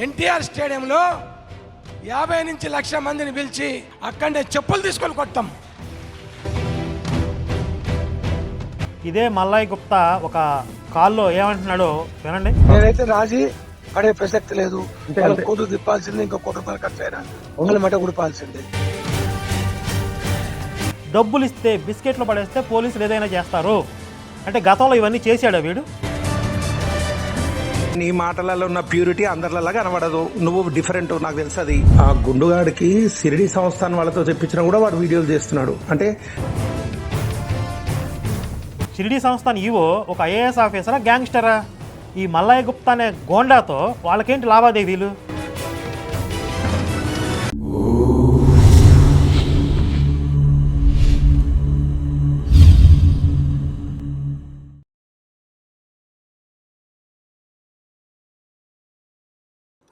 ఎన్టీఆర్ స్టేడియంలో 50 నుంచి 1,00,000 మందిని పిలిచి అక్కడే చెప్పులు తీసుకొని కొడతాం. ఇదే మల్లాయ్ గుప్తా ఒక కాల్లో ఏమంటున్నాడో వినండి. నేనైతే రాజీ పడే ప్రసక్తి లేదు. కోర్టు తిప్పాల్సిందే, ఇంకా ₹1 ఖర్చు ఒంగల మట కుడిపాల్సిందే. డబ్బులు ఇస్తే బిస్కెట్లు పడేస్తే పోలీసులు ఏదైనా చేస్తారు అంటే గతంలో ఇవన్నీ చేశాడా వీడు? నీ మాటలలో ఉన్న ప్యూరిటీ అందరిలా కనబడదు. నువ్వు డిఫరెంట్, నాకు తెలుసు. అది ఆ గుండుగాడికి సిరిడి సంస్థాన్ వాళ్ళతో చెప్పించినా కూడా వాడు వీడియోలు చేస్తున్నాడు. అంటే షిరిడి సంస్థాన్ ఈవో ఒక ఐఏఎస్ ఆఫీసరా, గ్యాంగ్స్టరా? ఈ మల్లాయ్ గుప్తా అనే గోండాతో వాళ్ళకేంటి లావాదేవీలు?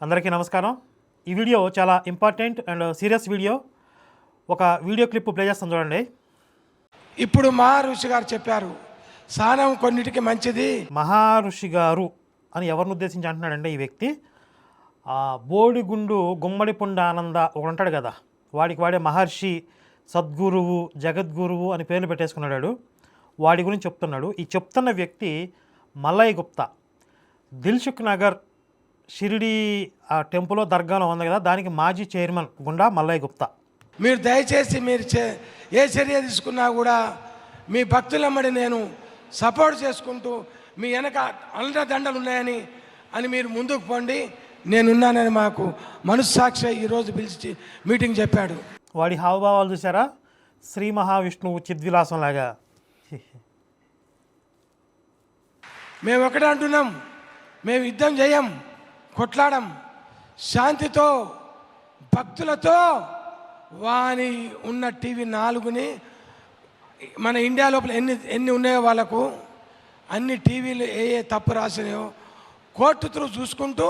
అందరికీ నమస్కారం. ఈ వీడియో చాలా ఇంపార్టెంట్ అండ్ సీరియస్ వీడియో. ఒక వీడియో క్లిప్ ప్లే చేస్తాం చూడండి. ఇప్పుడు మహర్షి గారు చెప్పారు, స్నానం కొన్నిటికి మంచిది. మహర్షి గారు అని ఎవరిని ఉద్దేశించి అంటున్నాడంటే ఈ వ్యక్తి బోడిగుండు గుమ్మడి పుండ ఆనంద ఒకడు ఉంటాడు కదా, వాడే మహర్షి, సద్గురువు, జగద్గురువు అని పేర్లు పెట్టేసుకున్నాడు. వాడి గురించి చెప్తున్నాడు. ఈ చెప్తున్న వ్యక్తి మల్లాయ్ గుప్తా. దిల్సుఖ్ నగర్ షిరిడి ఆ టెంపుల్లో దర్గాలో ఉంది కదా, దానికి మాజీ చైర్మన్ గుండా మల్లాయ్ గుప్తా. మీరు దయచేసి మీరు ఏ చర్య తీసుకున్నా కూడా మీ భక్తులమ్మడి నేను సపోర్ట్ చేసుకుంటూ మీ వెనక అండదండలు ఉన్నాయని మీరు ముందుకు పోండి, నేనున్నానని మాకు మనస్సాక్షి ఈరోజు పిలిచి మీటింగ్ చెప్పాడు. వాడి హావభావాలు చూసారా? శ్రీ మహావిష్ణువు చిద్విలాసం లాగా. మేము ఒకటే అంటున్నాం, మేము యుద్ధం చేయం, కొట్లాడం, శాంతితో భక్తులతో. వాని ఉన్న టీవీ 4ని మన ఇండియా లోపల ఎన్ని ఉన్నాయో వాళ్ళకు అన్ని టీవీలు ఏ తప్పు రాసినాయో కోర్టు త్రూ చూసుకుంటూ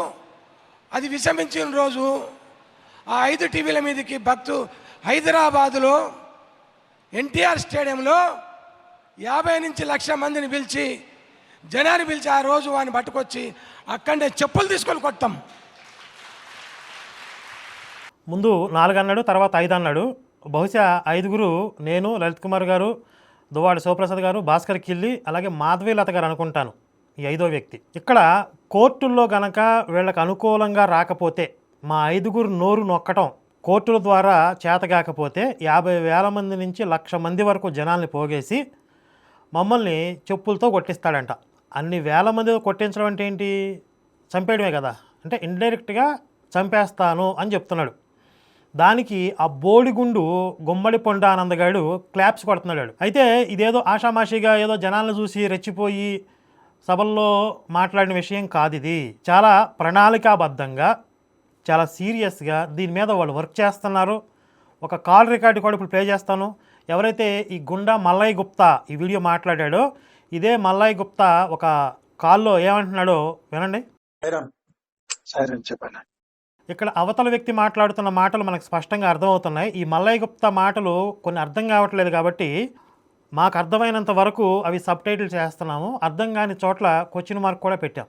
అది విషమించిన రోజు ఆ 5 టీవీల మీదకి హైదరాబాదులో ఎన్టీఆర్ స్టేడియంలో 50 నుంచి 1,00,000 మందిని పిలిచి జనాన్ని పిలిచి ఆ రోజు వాడిని పట్టుకొచ్చి అక్కడే చెప్పులు తీసుకొని కొడతాం. ముందు 4 అన్నాడు, తర్వాత 5 అన్నాడు. బహుశా 5గురు నేను, లలిత్ కుమార్ గారు, దువ్వాడి శివప్రసాద్ గారు, భాస్కర్ కిల్లి, అలాగే మాధవీలత గారు అనుకుంటాను ఈ 5వ వ్యక్తి. ఇక్కడ కోర్టుల్లో గనక వీళ్ళకి అనుకూలంగా రాకపోతే, మా 5గురు నోరు నొక్కటం కోర్టుల ద్వారా చేతగాకపోతే 50,000 మంది నుంచి 1,00,000 మంది వరకు జనాల్ని పోగేసి మమ్మల్ని చెప్పులతో కొట్టిస్తాడంట. అన్ని వేల మంది కొట్టించడం అంటే ఏంటి? చంపేయడమే కదా. అంటే ఇండైరెక్ట్గా చంపేస్తాను అని చెప్తున్నాడు. దానికి ఆ బోడిగుండు గుమ్మడి పొండ ఆనందగాడు క్లాప్స్ కొడుతున్నాడు. అయితే ఇదేదో ఆషామాషిగా ఏదో జనాలను చూసి రెచ్చిపోయి సభల్లో మాట్లాడిన విషయం కాదు. ఇది చాలా ప్రణాళికాబద్ధంగా, చాలా సీరియస్గా దీని మీద వాళ్ళు వర్క్ చేస్తున్నారు. ఒక కాల్ రికార్డు కూడా ఇప్పుడు ప్లే చేస్తాను. ఎవరైతే ఈ గుండా మల్లాయ్ గుప్తా ఈ వీడియో మాట్లాడాడో, ఇదే మల్లాయ్ గుప్తా ఒక కాల్లో ఏమంటున్నాడో వినండి. చెప్పండి. ఇక్కడ అవతల వ్యక్తి మాట్లాడుతున్న మాటలు మనకు స్పష్టంగా అర్థమవుతున్నాయి. ఈ మల్లాయ్ గుప్తా మాటలు కొన్ని అర్థం కావట్లేదు కాబట్టి మాకు అర్థమైనంత వరకు అవి సబ్ టైటిల్ చేస్తున్నాము. అర్థం కాని చోట్ల క్వశ్చన్ మార్క్ కూడా పెట్టాం.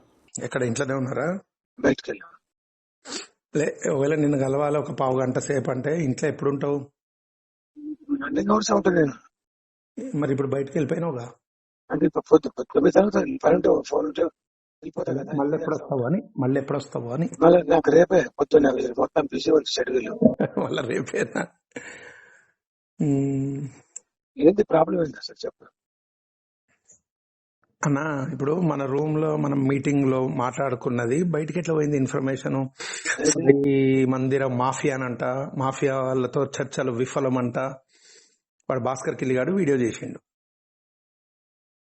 ఎక్కడ ఇంట్లోనే ఉన్నారా? బయటకు వెళ్ళి ఒకవేళ నిన్ను కలవాలి ఒక 1/2 గంట సేపు అంటే ఇంట్లో ఎప్పుడు ఉంటావు? మరి ఇప్పుడు బయటకు వెళ్ళిపోయినావుగా, అంటే ఫోన్ ఉంటే వెళ్ళిపోతా కదా. మళ్ళీ ఎప్పుడు వస్తావు అని నాకు రేపే పొద్దున్న మొత్తం బిజీ వర్క్ షెడ్యూల్. మళ్ళీ రేపేనా? ఏంటి ప్రాబ్లం ఏంటి అసలు చెప్పు అన్నా. ఇప్పుడు మన రూమ్ లో మనం మీటింగ్ లో మాట్లాడుకున్నది బయటకి ఎట్లా పోయింది ఇన్ఫర్మేషన్? ఈ మందిరం మాఫియా అనంట, మాఫియా వాళ్ళతో చర్చలు విఫలమంట. వాడు భాస్కర్ కిల్లిగాడు వీడియో చేసిండు.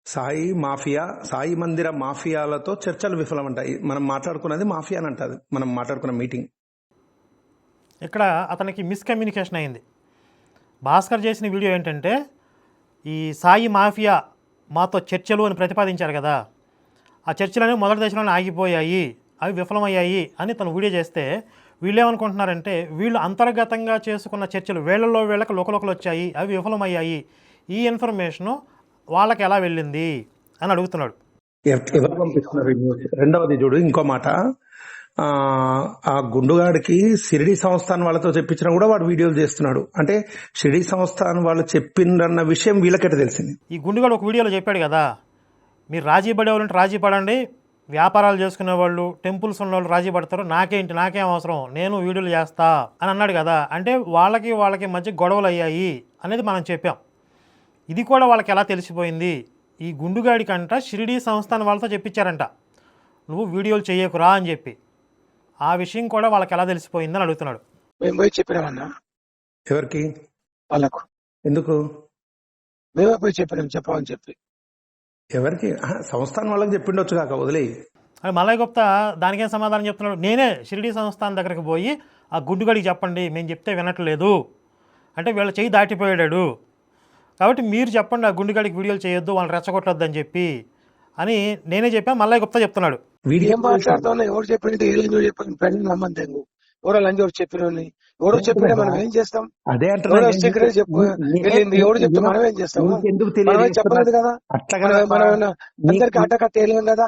సాయి మందిర మాఫియాలతో చర్చలు విఫలమంట. మనం మాట్లాడుకున్నది మాఫియా అని అంటది, మనం మాట్లాడుకున్న మీటింగ్. ఇక్కడ అతనికి మిస్కమ్యూనికేషన్ అయింది. భాస్కర్ చేసిన వీడియో ఏంటంటే, ఈ సాయి మాఫియా మాతో చర్చలు అని ప్రతిపాదించారు కదా, ఆ చర్చలు మొదటి దశలోనే ఆగిపోయాయి, అవి విఫలమయ్యాయి అని తను వీడియో చేస్తే, వీళ్ళు ఏమనుకుంటున్నారంటే వీళ్ళు అంతర్గతంగా చేసుకున్న చర్చలు వీళ్ళలో వీళ్ళకి లోకలోకలు వచ్చాయి, అవి విఫలమయ్యాయి, ఈ ఇన్ఫర్మేషను వాళ్ళకి ఎలా వెళ్ళింది అని అడుగుతున్నాడు. ఎవరు పంపిస్తున్నారు? రెండవది చూడు, ఇంకో మాట, ఆ గుండుగాడికి షిరిడి సంస్థాన్ వాళ్ళతో చెప్పించినా కూడా వాడు వీడియోలు చేస్తున్నాడు. అంటే షిరిడి సంస్థాన్ వాళ్ళు చెప్పిండ్రన్న విషయం వీళ్ళకైతే తెలిసింది. ఈ గుండుగాడు ఒక వీడియోలో చెప్పాడు కదా, మీరు రాజీ పడేవాళ్ళంటే రాజీ పడండి, వ్యాపారాలు చేసుకునే వాళ్ళు, టెంపుల్స్ ఉన్న వాళ్ళు రాజీ పడతారు, నాకేంటి, నాకేం అవసరం, నేను వీడియోలు చేస్తా అని అన్నాడు కదా. అంటే వాళ్ళకి మధ్య గొడవలు అయ్యాయి అనేది మనం చెప్పాం. ఇది కూడా వాళ్ళకి ఎలా తెలిసిపోయింది? ఈ గుండుగాడికంట షిరిడి సంస్థాన్ వాళ్ళతో చెప్పించారంట, నువ్వు వీడియోలు చేయకురా అని చెప్పి. ఆ విషయం కూడా వాళ్ళకి ఎలా తెలిసిపోయిందని అడుగుతున్నాడు. మేము పోయి చెప్పినామన్నా ఎవరికి, వాళ్ళకు, ఎందుకు మేమే పోయి చెప్పినాం చెప్పమని చెప్పి. ఎవరికి? సంస్థాన్ వాళ్ళకి చెప్పిండొచ్చు కాక వదిలేయి. అది మల్లయ్య గుప్తా దానికేం సమాధానం చెప్తున్నాడు, నేనే షిరిడి సంస్థాన్ దగ్గరికి పోయి ఆ గుడ్డుగడికి చెప్పండి, మేము చెప్తే వినట్లేదు అంటే వీళ్ళ చెయ్యి దాటిపోయాడు, కాబట్టి మీరు చెప్పండి ఆ గుండుగడికి వీడియోలు చేయొద్దు, వాళ్ళని రెచ్చగొట్టొద్దు అని చెప్పి అని నేనే చెప్పాను. మల్లయ్య గుప్తా చెప్తున్నాడు. ఏం మాట్లాడుతున్నా, ఎవరు చెప్పినట్టు ఏ లంజోడు చెప్పిన పెళ్ళి నమ్మంతేంగు, ఎవరో లంజోడు చెప్పిన ఎవరో చెప్పినా మనం ఏం చేస్తాం? అదే ఎవరో సీక్రెట్ చెప్పు వెళ్ళింది, ఎవరు చెప్తే మనం ఏం చేస్తాము? మనమే చెప్పలేదు కదా, మనం అందరికి అట్టకట్ట వెళ్ళాం కదా.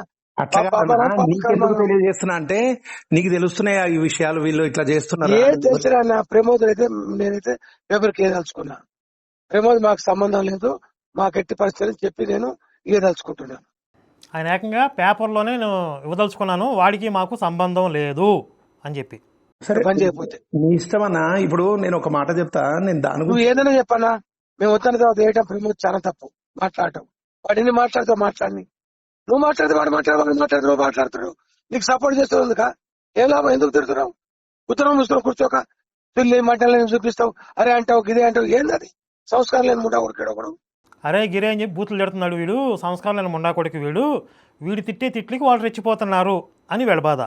తెలియజేస్తున్నా అంటే నీకు తెలుస్తున్నాయా ఈ విషయాలు, వీళ్ళు ఇట్లా చేస్తున్నారు? ఏ తెలుస్తున్నా ప్రమోద్ అయితే నేనైతే పేపర్కి ఏదలుచుకున్నా, ప్రమోద్ మాకు సంబంధం లేదు, మాకు ఎట్టి పరిస్థితులు చెప్పి నేను ఏదలుచుకుంటున్నాను. ఆయన ఏకంగా పేపర్లోనే నేను ఇవ్వదలుచుకున్నాను, వాడికి మాకు సంబంధం లేదు అని చెప్పి. సరే పని చేయకపోతే నీ ఇష్టమన్నా. ఇప్పుడు నేను ఒక మాట చెప్తా, నేను దాని నువ్వు ఏదైనా చెప్పన్నా, మేము వద్దన్న తర్వాత వేయటం ప్రమోద్ చాలా తప్పు మాట్లాడటం. వాడిని మాట్లాడుతూ మాట్లాడి, నువ్వు మాట్లాడితే వాడు మాట్లాడు, నువ్వు మాట్లాడుతాడు, నీకు సపోర్ట్ చేస్తుంది కా ఏం లాభం? ఎందుకు తిడుతున్నావు? ఉత్తరం చూస్తున్నావు కూర్చోక, పిల్లి మటన్లని చూపిస్తావు, అరే అంటావు గిదే అంటావు, ఏంది అది? సంస్కారం లేని ముండా కొడుకాడు ఒకడు. అరే గిరే అని చెప్పి బూతులు తిడుతున్నాడు వీడు, సంస్కారం లేని ముండా కొడుకు వీడు తిట్టే తిట్లకి వాళ్ళు రెచ్చిపోతున్నారు అని వీళ్ళ బాధ.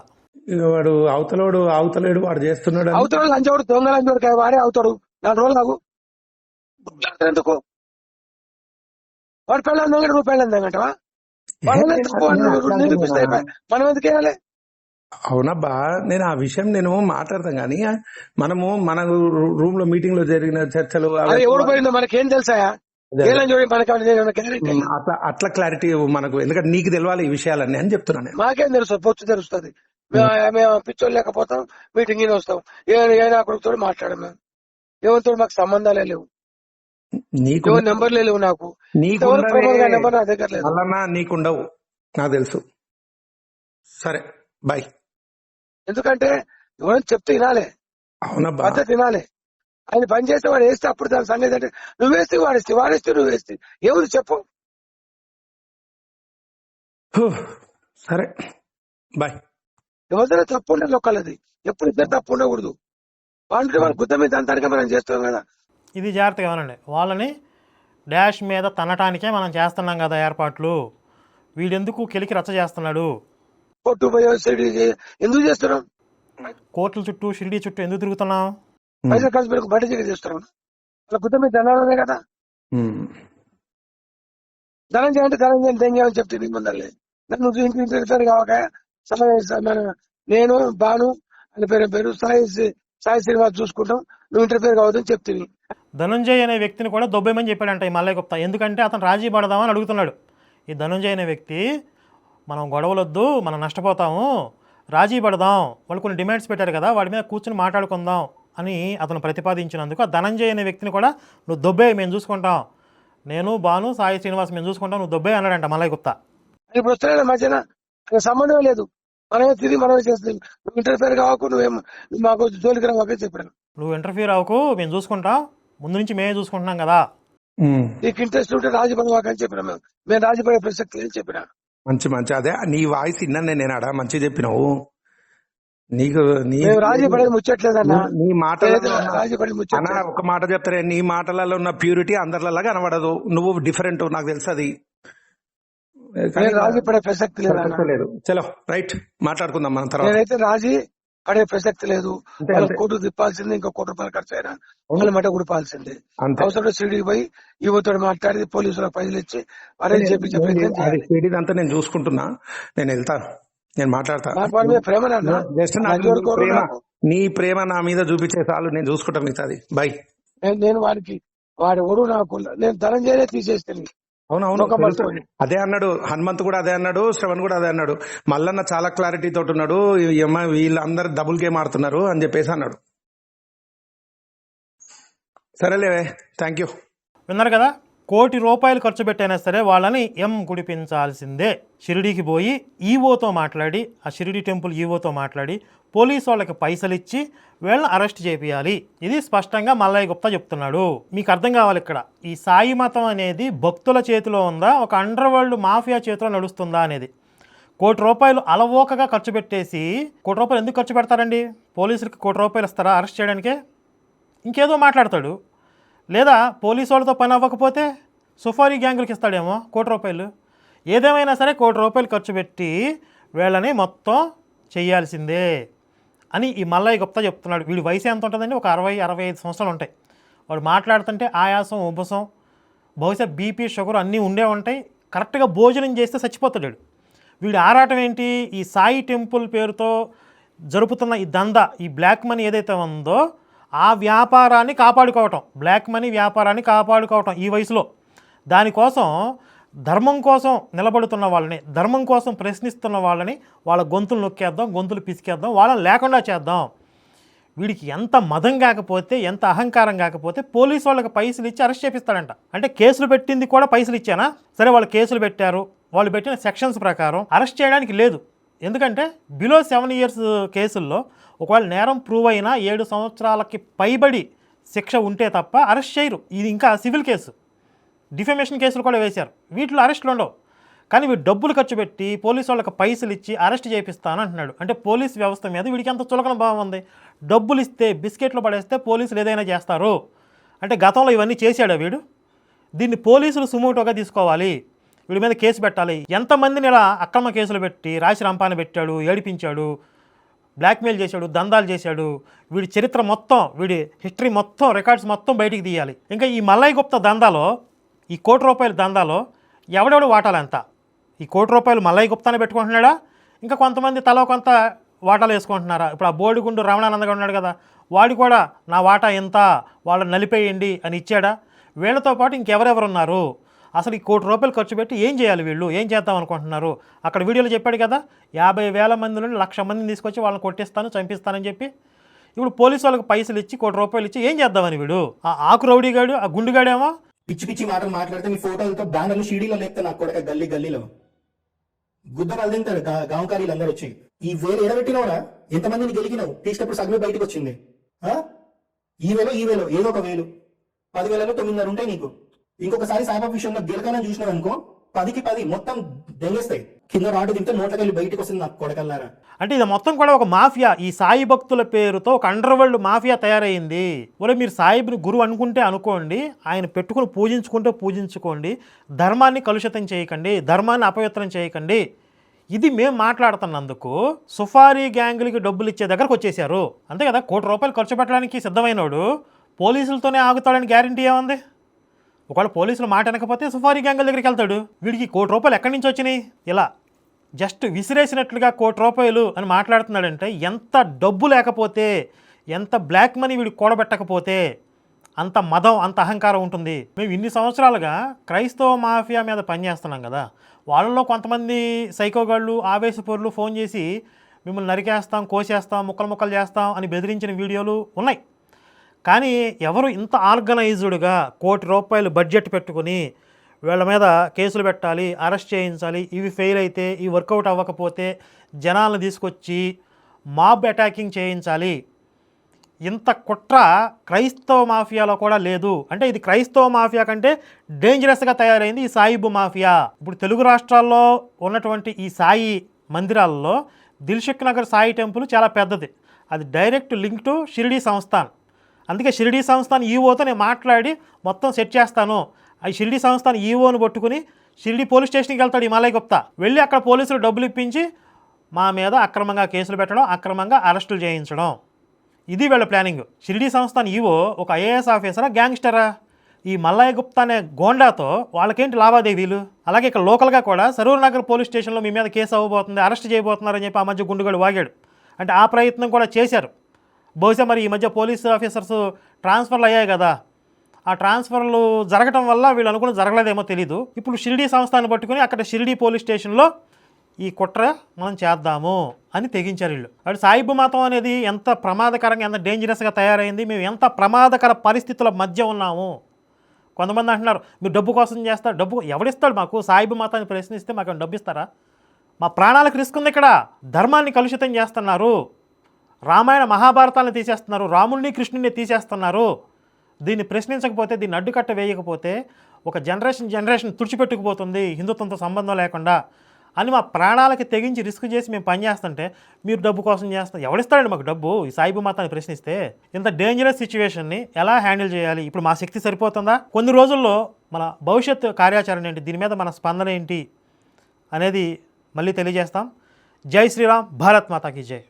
వాడు అవతలేడు వాడు చేస్తున్నాడు. అవుతాడు లంచోడు, దొంగ లంచోడు, వాడే అవుతాడు. 4 రోజులు నాకు ఎందుకు వాడు పెళ్ళని దొంగ, నువ్వు పెళ్ళని దొంగంటవా? నిరూపిస్తాయి, మనం ఎందుకు వేయాలి? అవునబ్బా, నేను ఆ విషయం నేను మాట్లాడతాం గానీ, మనము మన రూమ్ లో మీటింగ్ లో జరిగిన చర్చలు ఎవడు పోయిందో మనకేం తెలుసాయా? అట్లా క్లారిటీ మనకు, ఎందుకంటే నీకు తెలవాలి ఈ విషయాలన్నీ అని చెప్తున్నాను. మాకేం తెలుసు? పొచ్చు తెలుస్తుంది. మేము పిచ్చోళ్ళు లేకపోతాం, మీటింగ్ వస్తాం, ఏనా కొడుకుతో మాట్లాడము. మేము ఎవరితో మాకు సంబంధాలే లేవు, నీకు నెంబర్లే లేవు. నాకు నెంబర్ నా దగ్గర లేదు. నీకుండవు, నాకు తెలుసు. సరే బాయ్. ఎందుకంటే ఎవరైనా చెప్తే వినాలే, అవునబ్బా, పద్ధతి వినాలే. ఆయన పని చేస్తే వాడు వేస్తే అప్పుడు దాని సంగతి అంటే నువ్వు వేస్తే వాడేస్తే నువ్వు వేస్తే ఏముంది చెప్పు. సరే బాయ్. ఎవరిదైనా తప్పు ఉండదు ఒకళ్ళది, ఎప్పుడు ఇద్దరు తప్పు ఉండకూడదు. వాళ్ళు వాళ్ళ గుద్ద మీద దానికి మనం చేస్తాం కదా. ఇది జాగ్రత్తగా ఏమనండి, వాళ్ళని డాష్ మీద తనటానికే మనం చేస్తున్నాం కదా ఏర్పాట్లు. వీడెందుకు కెలికి రచ్చ చేస్తున్నాడు? కోర్టు ఎందుకు చేస్తున్నాం? కోర్టుల చుట్టూ షిరిడి చుట్టూ ఎందుకు తిరుగుతున్నాం? పైసలు కలిసి పెరుగు బయట చేసి చేస్తున్నాం. వాళ్ళ గుద్ద మీద ధనాలనే కదా. ధనంజయ అంటే ధనంజయ దెంగేమని చెప్తే నీ ముందరలే నన్ను ఇంటి కావక నేను బాను అని పేరు సాయి శ్రీనివాస్ చూసుకుంటాం, నువ్వు ఇంటర్ఫేర్ కావద్దని చెప్తుంది. ధనంజయ్ అనే వ్యక్తిని కూడా దొబ్బేమని చెప్పాడంట ఈ మల్లయ్య గుప్తా. ఎందుకంటే అతను రాజీ పడదామని అడుగుతున్నాడు. ఈ ధనంజయ్ అనే వ్యక్తి, మనం గొడవలొద్దు, మనం నష్టపోతాము, రాజీ పడదాం, వాళ్ళు కొన్ని డిమాండ్స్ పెట్టారు కదా, వాడి మీద కూర్చొని మాట్లాడుకుందాం అని అతను ప్రతిపాదించినందుకు ఆ ధనంజయ్ అనే వ్యక్తిని కూడా నువ్వు దొబ్బే, మేము చూసుకుంటాం, నేను బాను సాయి శ్రీనివాస్ మేము చూసుకుంటాం, నువ్వు దొబ్బే అన్నాడంట మల్లయ్య గుప్తా. ఇప్పుడు వస్తున్నాడు మధ్యన, సంబంధం లేదు, మనమే తిరిగి మనమే చేస్తాం. నువ్వు ఇంటర్ఫేర్ కావకు, నువ్వేం మాకు జోలికి రావాకే చెప్పాను. నువ్వు ఇంటర్ఫీర్ అవ్వకు, మేము చూసుకుంటాం, ముందు నుంచి మేమే చూసుకుంటున్నాం కదా. నీకు ఇంట్రెస్ట్ ఉంటే రాజీ పడవాకని చెప్పినా, మేము రాజీ పడే ప్రసక్తి అని చెప్పినా. మంచి అదే నీ వాయిస్ విన్నాను నేను ఆడ, మంచి చెప్పినావు. నీకు రాజీ పడేది ముచ్చట్లేదన్నా, నీ మాట రాజీ పడేది ముచ్చట. ఒక మాట చెప్తారే, నీ మాటలలో ఉన్న ప్యూరిటీ అందరిలా కనబడదు, నువ్వు డిఫరెంట్, నాకు తెలుసు అది. రాజీ పడే ప్రసక్తి లేదు. చలో రైట్, మాట్లాడుకుందాం మనం తర్వాత. నేనైతే రాజీ పడే ప్రసక్తి లేదు. కోర్టు తిప్పాల్సిందే, ఇంకా ₹1 ఖర్చు అయినా వాళ్ళ మట గుడిపాల్సిందే. అవసరం సిడికి పోయి యువతో మాట్లాడి పోలీసులకు పైసలు ఇచ్చి అరేంజ్ చేపించే అంతా నేను చూసుకుంటున్నా, నేను వెళ్తాను, నేను మాట్లాడతాను. నీ ప్రేమ నా మీద చూపించే చాలు, నేను చూసుకుంటా మిగతాది. బాయ్. నేను వాడి ఒడు నాకు నేను ధనంజయనే తీసేస్తాను. అవునవును ముఖం తెలుసు. పట్టుకొని. అదే అన్నాడు హనుమంత్ కూడా, అదే అన్నాడు శ్రవణ్ కూడా అదే అన్నాడు. మల్లన్న చాలా క్లారిటీ తోటి ఉన్నాడు, వీళ్ళందరూ డబుల్ గేమ్ ఆడుతున్నారు అని చెప్పేసి అన్నాడు. సరేలే, థ్యాంక్ యూ. విన్నారు కదా, ₹1,00,00,000 ఖర్చు పెట్టైనా సరే వాళ్ళని గుడిపించాల్సిందే. షిరిడీకి పోయి ఈవోతో మాట్లాడి, ఆ షిరిడీ టెంపుల్ ఈవోతో మాట్లాడి పోలీసు వాళ్ళకి పైసలు ఇచ్చి వీళ్ళని అరెస్ట్ చేపియాలి. ఇది స్పష్టంగా మల్లయ్య గుప్తా చెప్తున్నాడు. మీకు అర్థం కావాలి, ఇక్కడ ఈ సాయి మతం అనేది భక్తుల చేతిలో ఉందా, ఒక అండర్ వరల్డ్ మాఫియా చేతిలో నడుస్తుందా అనేది. ₹1,00,00,000 అలవోకగా ఖర్చు పెట్టేసి, ₹1,00,00,000 ఎందుకు ఖర్చు పెడతారండి? పోలీసులకి ₹1,00,00,000 ఇస్తారా అరెస్ట్ చేయడానికే? ఇంకేదో మాట్లాడతాడు. లేదా పోలీసు వాళ్ళతో పని అవ్వకపోతే సుఫారీ గ్యాంగులకి ఇస్తాడేమో ₹1,00,00,000. ఏదేమైనా సరే ₹1,00,00,000 ఖర్చు పెట్టి వీళ్ళని మొత్తం చేయాల్సిందే అని ఈ మల్లయ్య గుప్తా చెప్తున్నాడు. వీడి వయసు ఎంత ఉంటుందండి? ఒక 60-65 సంవత్సరాలు ఉంటాయి. వాడు మాట్లాడుతుంటే ఆయాసం, ఉబ్బసం, బహుశా బీపీ, షుగర్ అన్నీ ఉండే ఉంటాయి. కరెక్ట్గా భోజనం చేస్తే చచ్చిపోతాడు. వీడి ఆరాటం ఏంటి? ఈ సాయి టెంపుల్ పేరుతో జరుపుతున్న ఈ దందా, ఈ బ్లాక్ మనీ ఏదైతే ఉందో ఆ వ్యాపారాన్ని కాపాడుకోవటం, బ్లాక్ మనీ వ్యాపారాన్ని కాపాడుకోవటం ఈ వయసులో. దానికోసం ధర్మం కోసం నిలబడుతున్న వాళ్ళని, ధర్మం కోసం ప్రశ్నిస్తున్న వాళ్ళని వాళ్ళ గొంతులు నొక్కేద్దాం, గొంతులు పిసికేద్దాం, వాళ్ళని లేకుండా చేద్దాం. వీడికి ఎంత మదం కాకపోతే, ఎంత అహంకారం కాకపోతే పోలీసు వాళ్ళకి పైసలు ఇచ్చి అరెస్ట్ చేపిస్తాడంట. అంటే కేసులు పెట్టింది కూడా పైసలు ఇచ్చానా? సరే, వాళ్ళు కేసులు పెట్టారు, వాళ్ళు పెట్టిన సెక్షన్స్ ప్రకారం అరెస్ట్ చేయడానికి లేదు. ఎందుకంటే బిలో 7 years కేసుల్లో ఒకవేళ నేరం ప్రూవ్ అయినా 7 సంవత్సరాలకి పైబడి శిక్ష ఉంటే తప్ప అరెస్ట్ చేయరు. ఇది ఇంకా సివిల్ కేసు. డిఫమేషన్ కేసులు కూడా వేశారు, వీటిలో అరెస్టులు ఉండవు. కానీ వీడు డబ్బులు ఖర్చు పెట్టి పోలీసు వాళ్ళకి పైసలు ఇచ్చి అరెస్ట్ చేపిస్తాను అంటున్నాడు. అంటే పోలీస్ వ్యవస్థ మీద వీడికి ఎంత చులకన భావం ఉంది. డబ్బులు ఇస్తే, బిస్కెట్లు పడేస్తే పోలీసులు ఏదైనా చేస్తారు. అంటే గతంలో ఇవన్నీ చేశాడా వీడు? దీన్ని పోలీసులు సుమోటోగా తీసుకోవాలి, వీడి మీద కేసు పెట్టాలి. ఎంతమందిని ఇలా అక్రమ కేసులు పెట్టి రాశి రంపాన్ని పెట్టాడు, ఏడిపించాడు, బ్లాక్మెయిల్ చేశాడు, దందాలు చేశాడు. వీడి చరిత్ర మొత్తం, వీడి హిస్టరీ మొత్తం, రికార్డ్స్ మొత్తం బయటికి తీయాలి. ఇంకా ఈ మల్లయ్య గుప్తా దందాలో, ఈ ₹1,00,00,000 దందాలో ఎవడెవడు వాటాలు ఎంత? ఈ ₹1,00,00,000 మల్లయ్య గుప్తానే పెట్టుకుంటున్నాడా? ఇంకా కొంతమంది తలో కొంత వాటాలు వేసుకుంటున్నారా? ఇప్పుడు ఆ బోడిగుండు రమణానందగా ఉన్నాడు కదా, వాడు కూడా నా వాటా ఎంత, వాళ్ళని నలిపేయండి అని ఇచ్చాడా? వీళ్ళతో పాటు ఇంకెవరెవరు ఉన్నారు? అసలు ఈ ₹1,00,00,000 ఖర్చు పెట్టి ఏం చేయాలి వీళ్ళు? ఏం చేద్దాం అనుకుంటున్నారు? అక్కడ వీడియోలో చెప్పాడు కదా, 50,000 మంది నుండి 1,00,000 మందిని తీసుకొచ్చి వాళ్ళని కొట్టిస్తాను, చంపిస్తానని చెప్పి. ఇప్పుడు పోలీసు వాళ్ళకి పైసలు ఇచ్చి ₹1,00,00,000 ఇచ్చి ఏం చేద్దామని వీడు? ఆ ఆకు రౌడీగాడు, ఆ గుండుగాడేమో పిచ్చి పిచ్చి మాటలు మాట్లాడితే మీ ఫోటోలతో బ్యానర్లు షీడీలో లేపితే నాకు కూడా గల్లీ గల్లీలో గుద్ద వదిలింటారు గాంకారీలు అందరూ వచ్చి. ఈ వేలు ఎడబెట్టినవరా? ఎంతమందిని గెలికినావు? తీసినప్పుడు సగమే బయటకు వచ్చింది. ఈ వేలో ఏదో ఒక వేలు, 10,000లో 9.5 ఉంటాయి నీకు. ఇంకొకసారి సాయిబాబా విషయంలో గెలకాలని చూసినావు అనుకో, 10కి 10 మొత్తం దెంగేస్తాయి. కింద రాడు తింటే నోట్లకెళ్ళి బయటకు వస్తుంది నాకు కొడకల్లారా. అంటే ఇది మొత్తం కూడా ఒక మాఫియా. ఈ సాయి భక్తుల పేరుతో ఒక అండర్ వరల్డ్ మాఫియా తయారైంది. ఒరే, మీరు సాయిబ్ని గురువు అనుకుంటే అనుకోండి, ఆయన పెట్టుకుని పూజించుకుంటే పూజించుకోండి, ధర్మాన్ని కలుషితం చేయకండి, ధర్మాన్ని అపవిత్రం చేయకండి. ఇది మేము మాట్లాడుతున్నందుకు సుఫారీ గ్యాంగులకి డబ్బులు ఇచ్చే దగ్గరకు వచ్చేసారు. అంతే కదా, ₹1,00,00,000 ఖర్చు పెట్టడానికి సిద్ధమైనోడు పోలీసులతోనే ఆగుతాడని గ్యారంటీ ఏముంది? ఒకవేళ పోలీసులు మాట వెనకపోతే సుఫారీ గ్యాంగుల దగ్గరికి వెళ్తాడు. వీడికి ₹1,00,00,000 ఎక్కడి నుంచి వచ్చినాయి? ఇలా జస్ట్ విసిరేసినట్లుగా ₹1,00,00,000 అని మాట్లాడుతున్నాడంటే ఎంత డబ్బు లేకపోతే, ఎంత బ్లాక్ మనీ వీడికి కూడబెట్టకపోతే అంత మదం, అంత అహంకారం ఉంటుంది. మేము ఇన్ని సంవత్సరాలుగా క్రైస్తవ మాఫియా మీద పనిచేస్తున్నాం కదా, వాళ్ళలో కొంతమంది సైకోగాళ్ళు, ఆవేశపరులు ఫోన్ చేసి మిమ్మల్ని నరికేస్తాం, కోసేస్తాం, ముక్కలు ముక్కలు చేస్తాం అని బెదిరించిన వీడియోలు ఉన్నాయి. కానీ ఎవరు ఇంత ఆర్గనైజ్డ్గా ₹1,00,00,000 బడ్జెట్ పెట్టుకుని వీళ్ళ మీద కేసులు పెట్టాలి, అరెస్ట్ చేయించాలి, ఇవి ఫెయిల్ అయితే, ఇవి వర్కౌట్ అవ్వకపోతే జనాలను తీసుకొచ్చి మాబ్ అటాకింగ్ చేయించాలి, ఇంత కుట్ర క్రైస్తవ మాఫియాలో కూడా లేదు. అంటే ఇది క్రైస్తవ మాఫియా కంటే డేంజరస్గా తయారైంది ఈ సాయిబు మాఫియా. ఇప్పుడు తెలుగు రాష్ట్రాల్లో ఉన్నటువంటి ఈ సాయి మందిరాల్లో దిల్సుఖ్ నగర్ సాయి టెంపుల్ చాలా పెద్దది. అది direct link to Shirdi Samsthan. అందుకే షిరిడీ సంస్థాన్ ఈవోతో నేను మాట్లాడి మొత్తం సెట్ చేస్తాను. ఆ షిరిడీ సంస్థాన్ ఈవోను పట్టుకుని షిరిడీ పోలీస్ స్టేషన్కి వెళ్తాడు ఈ మల్లయ్య గుప్తా. వెళ్ళి అక్కడ పోలీసులు డబ్బులు ఇప్పించి మా మీద అక్రమంగా కేసులు పెట్టడం, అక్రమంగా అరెస్టులు చేయించడం, ఇది వీళ్ళ ప్లానింగ్. షిరిడీ సంస్థాన్ ఈవో ఒక ఐఏఎస్ ఆఫీసరా, గ్యాంగ్స్టరా? ఈ మల్లయ్య గుప్తా అనే గోండాతో వాళ్ళకేంటి లావాదేవీలు? అలాగే ఇక్కడ లోకల్గా కూడా సరూర్ నగర్ పోలీస్ స్టేషన్లో మీ మీద కేసు అవ్వబోతుంది, అరెస్ట్ చేయబోతున్నారని చెప్పి ఆ మధ్య గుండుగడు వాగాడు. అంటే ఆ ప్రయత్నం కూడా చేశారు. బహుశా మరి ఈ మధ్య పోలీస్ ఆఫీసర్స్ ట్రాన్స్ఫర్లు అయ్యాయి కదా, ఆ ట్రాన్స్ఫర్లు జరగటం వల్ల వీళ్ళు అనుకుని జరగలేదేమో తెలీదు. ఇప్పుడు షిరిడీ సంస్థాన్ని పట్టుకుని అక్కడ షిరిడీ పోలీస్ స్టేషన్లో ఈ కుట్ర మనం చేద్దాము అని తెగించారు వీళ్ళు. అటు సాయిబు మతం అనేది ఎంత ప్రమాదకరంగా, ఎంత డేంజరస్గా తయారైంది, మేము ఎంత ప్రమాదకర పరిస్థితుల మధ్య ఉన్నాము. కొంతమంది అంటున్నారు మీరు డబ్బు కోసం చేస్తారు, డబ్బు ఎవడిస్తాడు మాకు? సాయిబు మతాన్ని ప్రశ్నిస్తే మాకు డబ్బు ఇస్తారా? మా ప్రాణాలకు రిస్క్ ఉంది ఇక్కడ. ధర్మాన్ని కలుషితం చేస్తున్నారు, రామాయణ మహాభారతాలను తీసేస్తున్నారు, రాముడిని కృష్ణుడిని తీసేస్తున్నారు. దీన్ని ప్రశ్నించకపోతే, దీన్ని అడ్డుకట్ట వేయకపోతే ఒక జనరేషన్ తుడిచిపెట్టుకుపోతుంది హిందుత్వంతో సంబంధం లేకుండా అని మా ప్రాణాలకి తెగించి రిస్క్ చేసి మేము పనిచేస్తుంటే మీరు డబ్బు కోసం చేస్తాం. ఎవడిస్తాడండి మాకు డబ్బు? ఈ సాయిబు మతాన్ని ప్రశ్నిస్తే ఇంత డేంజరస్ సిచ్యువేషన్ని ఎలా హ్యాండిల్ చేయాలి? ఇప్పుడు మా శక్తి సరిపోతుందా? కొన్ని రోజుల్లో మన భవిష్యత్ కార్యాచరణ ఏంటి, దీని మీద మన స్పందన ఏంటి అనేది మళ్ళీ తెలియజేస్తాం. జై శ్రీరామ్, భారత్ మాతాకి జై.